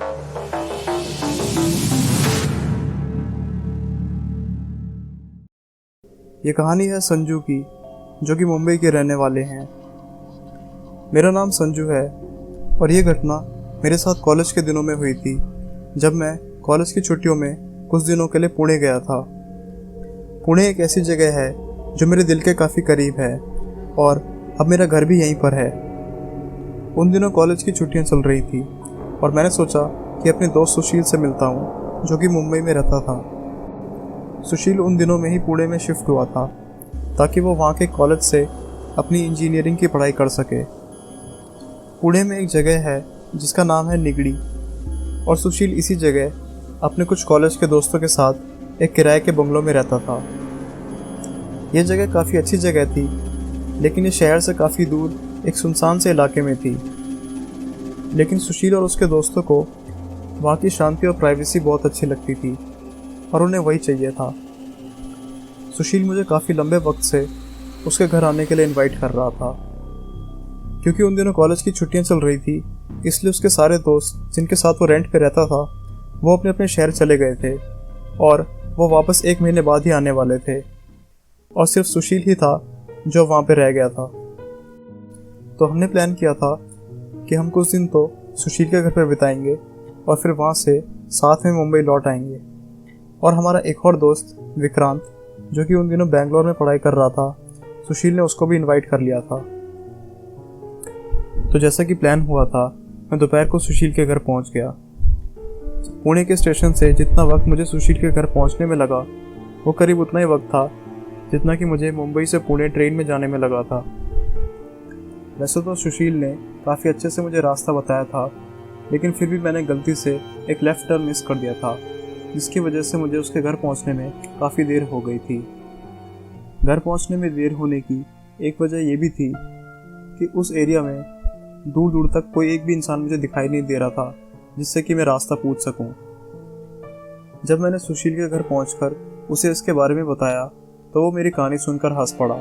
ये कहानी है संजू की, जो कि मुंबई के रहने वाले हैं। मेरा नाम संजू है और ये घटना मेरे साथ कॉलेज के दिनों में हुई थी, जब मैं कॉलेज की छुट्टियों में कुछ दिनों के लिए पुणे गया था। पुणे एक ऐसी जगह है जो मेरे दिल के काफ़ी करीब है और अब मेरा घर भी यहीं पर है। उन दिनों कॉलेज की छुट्टियां चल रही थी और मैंने सोचा कि अपने दोस्त सुशील से मिलता हूँ, जो कि मुंबई में रहता था। सुशील उन दिनों में ही पुणे में शिफ्ट हुआ था ताकि वो वहाँ के कॉलेज से अपनी इंजीनियरिंग की पढ़ाई कर सके। पुणे में एक जगह है जिसका नाम है निगड़ी, और सुशील इसी जगह अपने कुछ कॉलेज के दोस्तों के साथ एक किराए के बंगलों में रहता था। यह जगह काफ़ी अच्छी जगह थी, लेकिन ये शहर से काफ़ी दूर एक सुनसान से इलाके में थी। लेकिन सुशील और उसके दोस्तों को वहाँ की शांति और प्राइवेसी बहुत अच्छी लगती थी और उन्हें वही चाहिए था। सुशील मुझे काफ़ी लंबे वक्त से उसके घर आने के लिए इनवाइट कर रहा था। क्योंकि उन दिनों कॉलेज की छुट्टियां चल रही थी, इसलिए उसके सारे दोस्त जिनके साथ वो रेंट पे रहता था वो अपने अपने शहर चले गए थे और वो वापस 1 महीने बाद ही आने वाले थे, और सिर्फ सुशील ही था जो वहाँ पे रह गया था। तो हमने प्लान किया था कि हम कुछ दिन तो सुशील के घर पर बिताएंगे और फिर वहाँ से साथ में मुंबई लौट आएंगे। और हमारा एक और दोस्त विक्रांत, जो कि उन दिनों बैंगलोर में पढ़ाई कर रहा था, सुशील ने उसको भी इनवाइट कर लिया था। तो जैसा कि प्लान हुआ था, मैं दोपहर को सुशील के घर पहुंच गया। पुणे के स्टेशन से जितना वक्त मुझे सुशील के घर पहुंचने में लगा, वो करीब उतना ही वक्त था जितना कि मुझे मुंबई से पुणे ट्रेन में जाने में लगा था। वैसे तो सुशील ने काफ़ी अच्छे से मुझे रास्ता बताया था, लेकिन फिर भी मैंने गलती से एक लेफ़्ट टर्न मिस कर दिया था, जिसकी वजह से मुझे उसके घर पहुंचने में काफ़ी देर हो गई थी। घर पहुंचने में देर होने की एक वजह ये भी थी कि उस एरिया में दूर दूर तक कोई एक भी इंसान मुझे दिखाई नहीं दे रहा था जिससे कि मैं रास्ता पूछ सकूं। जब मैंने सुशील के घर पहुंचकर उसे इसके बारे में बताया तो वो मेरी कहानी सुनकर हंस पड़ा।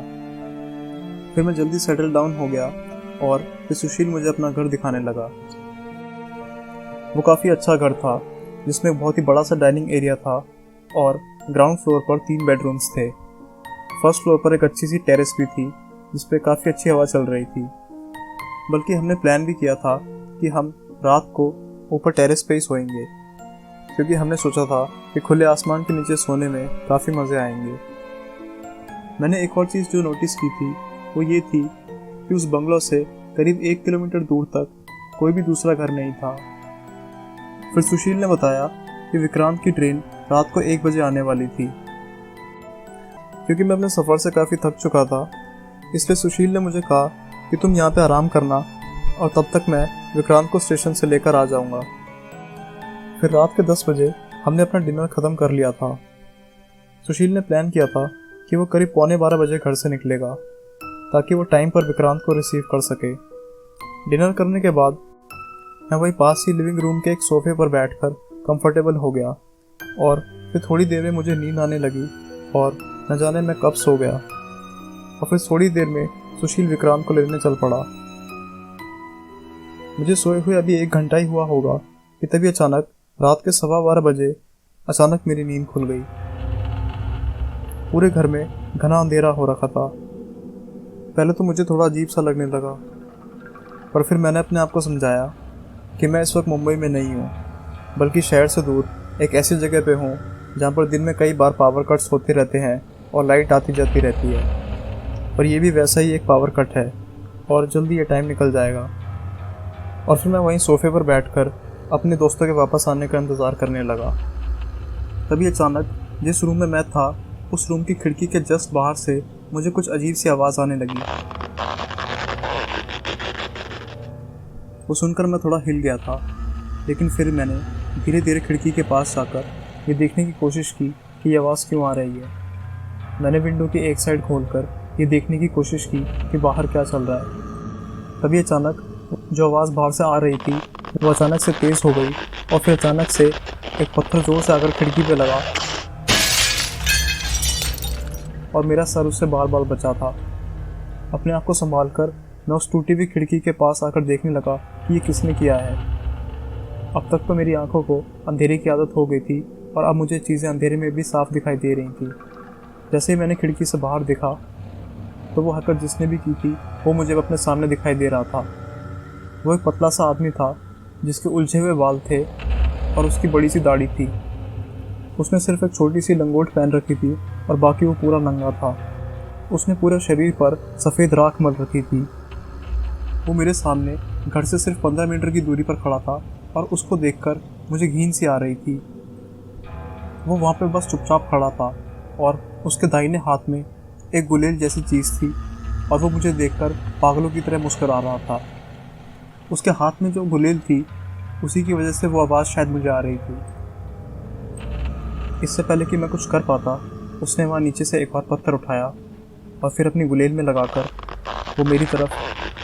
फिर मैं जल्दी सेटल डाउन हो गया और फिर सुशील मुझे अपना घर दिखाने लगा। वो काफ़ी अच्छा घर था, जिसमें बहुत ही बड़ा सा डाइनिंग एरिया था और ग्राउंड फ्लोर पर 3 बेडरूम्स थे। फर्स्ट फ्लोर पर एक अच्छी सी टेरेस भी थी, जिस पे काफ़ी अच्छी हवा चल रही थी। बल्कि हमने प्लान भी किया था कि हम रात को ऊपर टेरेस पे ही सोएंगे, क्योंकि हमने सोचा था कि खुले आसमान के नीचे सोने में काफ़ी मज़े आएंगे। मैंने एक और चीज़ जो नोटिस की थी वो ये थी कि उस बंगलो से करीब 1 किलोमीटर दूर तक कोई भी दूसरा घर नहीं था। फिर सुशील ने बताया कि विक्रांत की ट्रेन रात को 1 बजे आने वाली थी। क्योंकि मैं अपने सफ़र से काफ़ी थक चुका था, इसलिए सुशील ने मुझे कहा कि तुम यहाँ पे आराम करना और तब तक मैं विक्रांत को स्टेशन से लेकर आ जाऊँगा। फिर रात के 10 बजे हमने अपना डिनर ख़त्म कर लिया था। सुशील ने प्लान किया था कि वो करीब 11:15 बजे घर से निकलेगा ताकि वो टाइम पर विक्रांत को रिसीव कर सके। डिनर करने के बाद मैं वही पास ही लिविंग रूम के एक सोफे पर बैठकर कंफर्टेबल हो गया और फिर थोड़ी देर में मुझे नींद आने लगी और न जाने मैं कब सो गया। और फिर थोड़ी देर में सुशील विक्रांत को लेने चल पड़ा। मुझे सोए हुए अभी 1 घंटा ही हुआ होगा कि तभी अचानक रात के 12:15 बजे अचानक मेरी नींद खुल गई। पूरे घर में घना अंधेरा हो रखा था। पहले तो मुझे थोड़ा अजीब सा लगने लगा, पर फिर मैंने अपने आप को समझाया कि मैं इस वक्त मुंबई में नहीं हूँ, बल्कि शहर से दूर एक ऐसी जगह पे हूँ जहाँ पर दिन में कई बार पावर कट्स होते रहते हैं और लाइट आती जाती रहती है। और ये भी वैसा ही एक पावर कट है और जल्दी ये टाइम निकल जाएगा। और फिर मैं वहीं सोफे पर बैठकर अपने दोस्तों के वापस आने का इंतज़ार करने लगा। तभी अचानक जिस रूम में मैं था, उस रूम की खिड़की के जस्ट बाहर से मुझे कुछ अजीब सी आवाज़ आने लगी। वो सुनकर मैं थोड़ा हिल गया था, लेकिन फिर मैंने धीरे धीरे खिड़की के पास जाकर ये देखने की कोशिश की कि ये आवाज़ क्यों आ रही है। मैंने विंडो की एक साइड खोलकर ये देखने की कोशिश की कि बाहर क्या चल रहा है। तभी अचानक जो आवाज़ बाहर से आ रही थी वो अचानक से तेज़ हो गई और फिर अचानक से एक पत्थर जोर से आकर खिड़की पे लगा और मेरा सर उससे बार बार बचा था। अपने आप को संभाल कर मैं उस टूटी हुई खिड़की के पास आकर देखने लगा कि ये किसने किया है। अब तक तो मेरी आंखों को अंधेरे की आदत हो गई थी और अब मुझे चीज़ें अंधेरे में भी साफ दिखाई दे रही थी। जैसे ही मैंने खिड़की से बाहर देखा तो वो हरकत जिसने भी की थी वो मुझे अपने सामने दिखाई दे रहा था। वो एक पतला सा आदमी था जिसके उलझे हुए बाल थे और उसकी बड़ी सी दाढ़ी थी। उसने सिर्फ एक छोटी सी लंगोट पहन रखी थी और बाकी वो पूरा नंगा था। उसने पूरे शरीर पर सफ़ेद राख मल रखी थी। वो मेरे सामने घर से सिर्फ 15 मीटर की दूरी पर खड़ा था और उसको देखकर मुझे घिन सी आ रही थी। वो वहाँ पे बस चुपचाप खड़ा था और उसके दाहिने हाथ में एक गुलेल जैसी चीज़ थी और वो मुझे देखकर पागलों की तरह मुस्कुरा रहा था। उसके हाथ में जो गुलेल थी उसी की वजह से वो आवाज़ शायद मुझे आ रही थी। इससे पहले कि मैं कुछ कर पाता उसने वहाँ नीचे से एक और पत्थर उठाया और फिर अपनी गुलेल में लगाकर वो मेरी तरफ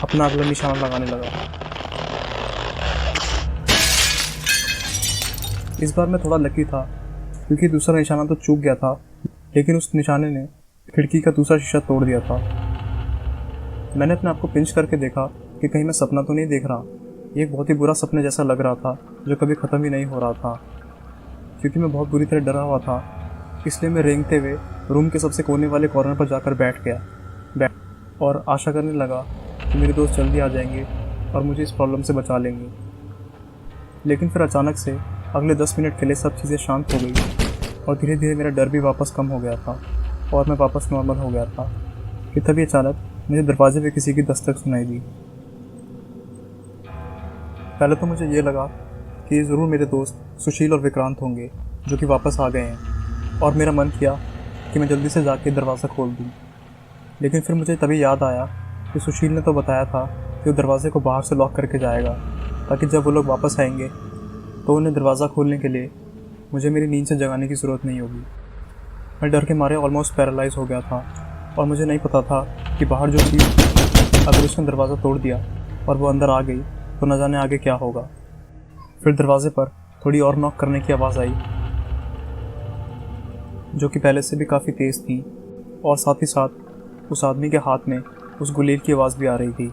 अपना अगला निशाना लगाने लगा। इस बार मैं थोड़ा लकी था क्योंकि दूसरा निशाना तो चूक गया था, लेकिन उस निशाने ने खिड़की का दूसरा शीशा तोड़ दिया था। मैंने अपने आप को पिंच करके देखा कि कहीं मैं सपना तो नहीं देख रहा। ये एक बहुत ही बुरा सपने जैसा लग रहा था जो कभी ख़त्म ही नहीं हो रहा था। क्योंकि मैं बहुत बुरी तरह डरा हुआ था, इसलिए मैं रेंगते हुए रूम के सबसे कोने वाले कॉर्नर पर जाकर बैठ गया और आशा करने लगा कि मेरे दोस्त जल्दी आ जाएंगे और मुझे इस प्रॉब्लम से बचा लेंगे। लेकिन फिर अचानक से अगले 10 मिनट के लिए सब चीज़ें शांत हो गई और धीरे धीरे मेरा डर भी वापस कम हो गया था और मैं वापस नॉर्मल हो गया था कि तभी अचानक मुझे दरवाजे पे किसी की दस्तक सुनाई दी। पहले तो मुझे ये लगा कि ज़रूर मेरे दोस्त सुशील और विक्रांत होंगे जो कि वापस आ गए हैं, और मेरा मन किया कि मैं जल्दी से जाके दरवाज़ा खोल दूँ। लेकिन फिर मुझे तभी याद आया कि सुशील ने तो बताया था कि वो दरवाजे को बाहर से लॉक करके जाएगा ताकि जब वो लोग वापस आएंगे तो उन्हें दरवाज़ा खोलने के लिए मुझे मेरी नींद से जगाने की ज़रूरत नहीं होगी। मैं डर के मारे ऑलमोस्ट पैरालाइज हो गया था और मुझे नहीं पता था कि बाहर जो थी अगर उसने दरवाज़ा तोड़ दिया और वो अंदर आ गई तो न जाने आगे क्या होगा। फिर दरवाजे पर थोड़ी और नॉक करने की आवाज़ आई जो कि पहले से भी काफ़ी तेज़ थी, और साथ ही साथ उस आदमी के हाथ में उस गुलेल की आवाज़ भी आ रही थी।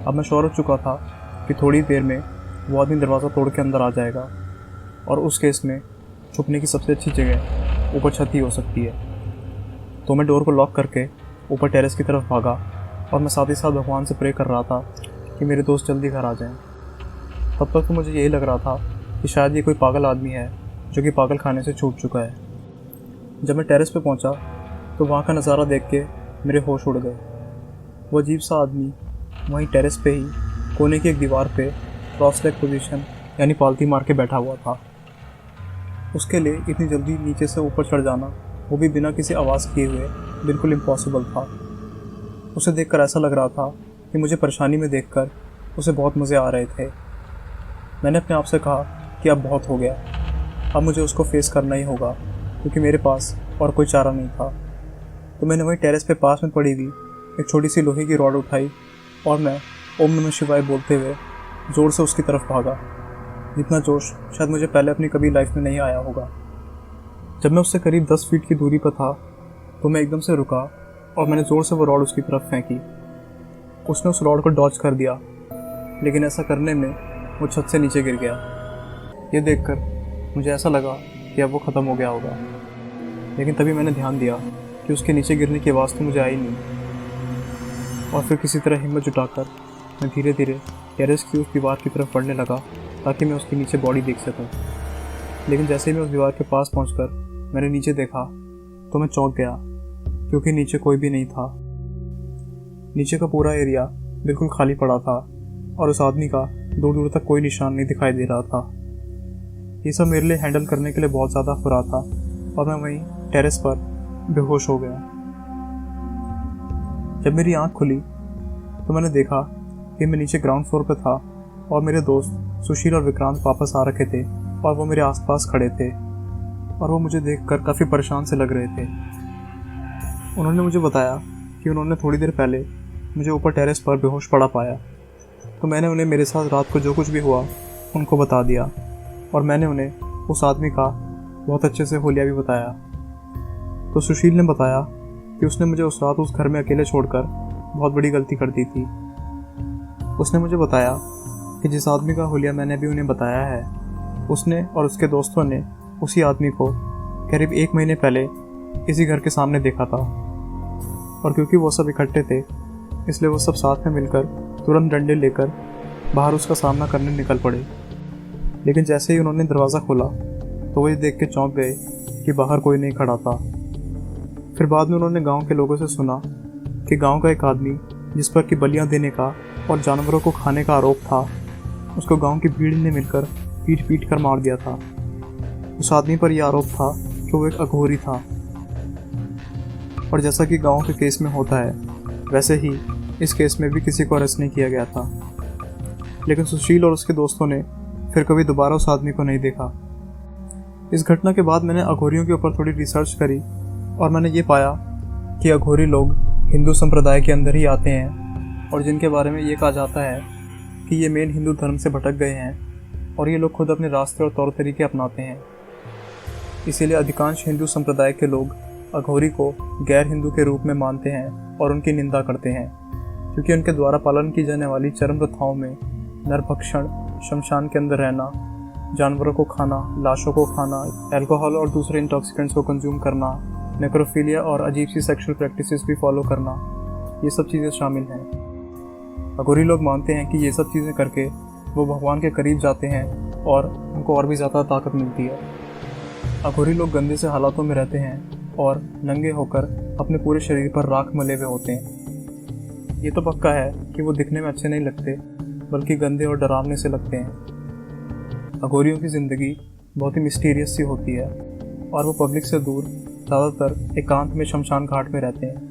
अब मैं श्योर हो चुका था कि थोड़ी देर में वो आदमी दरवाज़ा तोड़ के अंदर आ जाएगा, और उस केस में छुपने की सबसे अच्छी जगह ऊपर छत ही हो सकती है। तो मैं डोर को लॉक करके ऊपर टेरेस की तरफ भागा और मैं साथ ही साथ भगवान से प्रे कर रहा था कि मेरे दोस्त जल्दी घर आ जाएं। तब तक तो मुझे यही लग रहा था कि शायद ये कोई पागल आदमी है जो कि पागल खाने से छूट चुका है। जब मैं टेरेस पे पहुंचा तो वहाँ का नज़ारा देख के मेरे होश उड़ गए। वो अजीब सा आदमी वहीं टेरेस पे ही कोने की एक दीवार पे क्रॉस लेग पोजीशन यानी पालती मार के बैठा हुआ था। उसके लिए इतनी जल्दी नीचे से ऊपर चढ़ जाना, वो भी बिना किसी आवाज़ किए हुए, बिल्कुल इम्पॉसिबल था। उसे देखकर ऐसा लग रहा था कि मुझे परेशानी में देखकर उसे बहुत मज़े आ रहे थे। मैंने अपने आप से कहा कि अब बहुत हो गया, अब मुझे उसको फेस करना ही होगा क्योंकि मेरे पास और कोई चारा नहीं था। तो मैंने वही टेरेस पे पास में पड़ी हुई एक छोटी सी लोहे की रॉड उठाई और मैं ओम नमः शिवाय बोलते हुए ज़ोर से उसकी तरफ भागा, जितना जोश शायद मुझे पहले अपनी कभी लाइफ में नहीं आया होगा। जब मैं उससे करीब 10 फीट की दूरी पर था तो मैं एकदम से रुका और मैंने ज़ोर से वो रॉड उसकी तरफ फेंकी। उसने उस रॉड को डॉच कर दिया, लेकिन ऐसा करने में वो छत से नीचे गिर गया। ये देखकर मुझे ऐसा लगा कि अब वो ख़त्म हो गया होगा, लेकिन तभी मैंने ध्यान दिया कि उसके नीचे गिरने की आवाज़ तो मुझे आई नहीं। और फिर किसी तरह हिम्मत जुटाकर मैं धीरे धीरे टेरेस की उस दीवार की तरफ बढ़ने लगा ताकि मैं उसके नीचे बॉडी देख सकूं। लेकिन जैसे ही मैं उस दीवार के पास पहुंचकर मैंने नीचे देखा तो मैं चौंक गया क्योंकि नीचे कोई भी नहीं था। नीचे का पूरा एरिया बिल्कुल खाली पड़ा था और उस आदमी का दूर दूर तक कोई निशान नहीं दिखाई दे रहा था। ये सब मेरे लिए हैंडल करने के लिए बहुत ज़्यादा बुरा था और मैं वहीं टेरेस पर बेहोश हो गया। जब मेरी आंख खुली तो मैंने देखा कि मैं नीचे ग्राउंड फ्लोर पर था और मेरे दोस्त सुशील और विक्रांत वापस आ रखे थे और वो मेरे आसपास खड़े थे और वो मुझे देखकर काफ़ी परेशान से लग रहे थे। उन्होंने मुझे बताया कि उन्होंने थोड़ी देर पहले मुझे ऊपर टेरेस पर बेहोश पड़ा पाया। तो मैंने उन्हें मेरे साथ रात को जो कुछ भी हुआ उनको बता दिया और मैंने उन्हें उस आदमी का बहुत अच्छे से होलिया भी बताया। तो सुशील ने बताया कि उसने मुझे उस रात उस घर में अकेले छोड़कर बहुत बड़ी गलती कर दी थी। उसने मुझे बताया कि जिस आदमी का हुलिया मैंने अभी उन्हें बताया है, उसने और उसके दोस्तों ने उसी आदमी को करीब 1 महीने पहले इसी घर के सामने देखा था। और क्योंकि वो सब इकट्ठे थे, इसलिए वो सब साथ में मिलकर तुरंत डंडे लेकर बाहर उसका सामना करने निकल पड़े। लेकिन जैसे ही उन्होंने दरवाज़ा खोला तो वो ये देख के चौंक गए कि बाहर कोई नहीं खड़ा था। फिर बाद में उन्होंने गांव के लोगों से सुना कि गांव का एक आदमी जिस पर कि बलियां देने का और जानवरों को खाने का आरोप था, उसको गांव की भीड़ ने मिलकर पीट पीट कर मार दिया था। उस आदमी पर यह आरोप था कि वो एक अघोरी था। और जैसा कि गांव के केस में होता है, वैसे ही इस केस में भी किसी को अरेस्ट नहीं किया गया था। लेकिन सुशील और उसके दोस्तों ने फिर कभी दोबारा उस आदमी को नहीं देखा। इस घटना के बाद मैंने अघोरियों के ऊपर थोड़ी रिसर्च करी और मैंने ये पाया कि अघोरी लोग हिंदू संप्रदाय के अंदर ही आते हैं और जिनके बारे में ये कहा जाता है कि ये मेन हिंदू धर्म से भटक गए हैं और ये लोग खुद अपने रास्ते और तौर तरीके अपनाते हैं। इसीलिए अधिकांश हिंदू संप्रदाय के लोग अघोरी को गैर हिंदू के रूप में मानते हैं और उनकी निंदा करते हैं, क्योंकि उनके द्वारा पालन की जाने वाली चरम प्रथाओं में नरभक्षण, शमशान के अंदर रहना, जानवरों को खाना, लाशों को खाना, अल्कोहल और दूसरे इंटॉक्सिकेंट्स को कंज्यूम करना, नेक्रोफिलिया और अजीब सी सेक्सुअल प्रैक्टिसेस भी फॉलो करना, ये सब चीज़ें शामिल हैं। अघोरी लोग मानते हैं कि ये सब चीज़ें करके वो भगवान के करीब जाते हैं और उनको और भी ज़्यादा ताकत मिलती है। अघोरी लोग गंदे से हालातों में रहते हैं और नंगे होकर अपने पूरे शरीर पर राख मले हुए होते हैं। ये तो पक्का है कि वो दिखने में अच्छे नहीं लगते, बल्कि गंदे और डरावने से लगते हैं। अघोरियों की ज़िंदगी बहुत ही मिस्टीरियस सी होती है और वो पब्लिक से दूर ज़्यादातर एकांत में शमशान घाट में रहते हैं।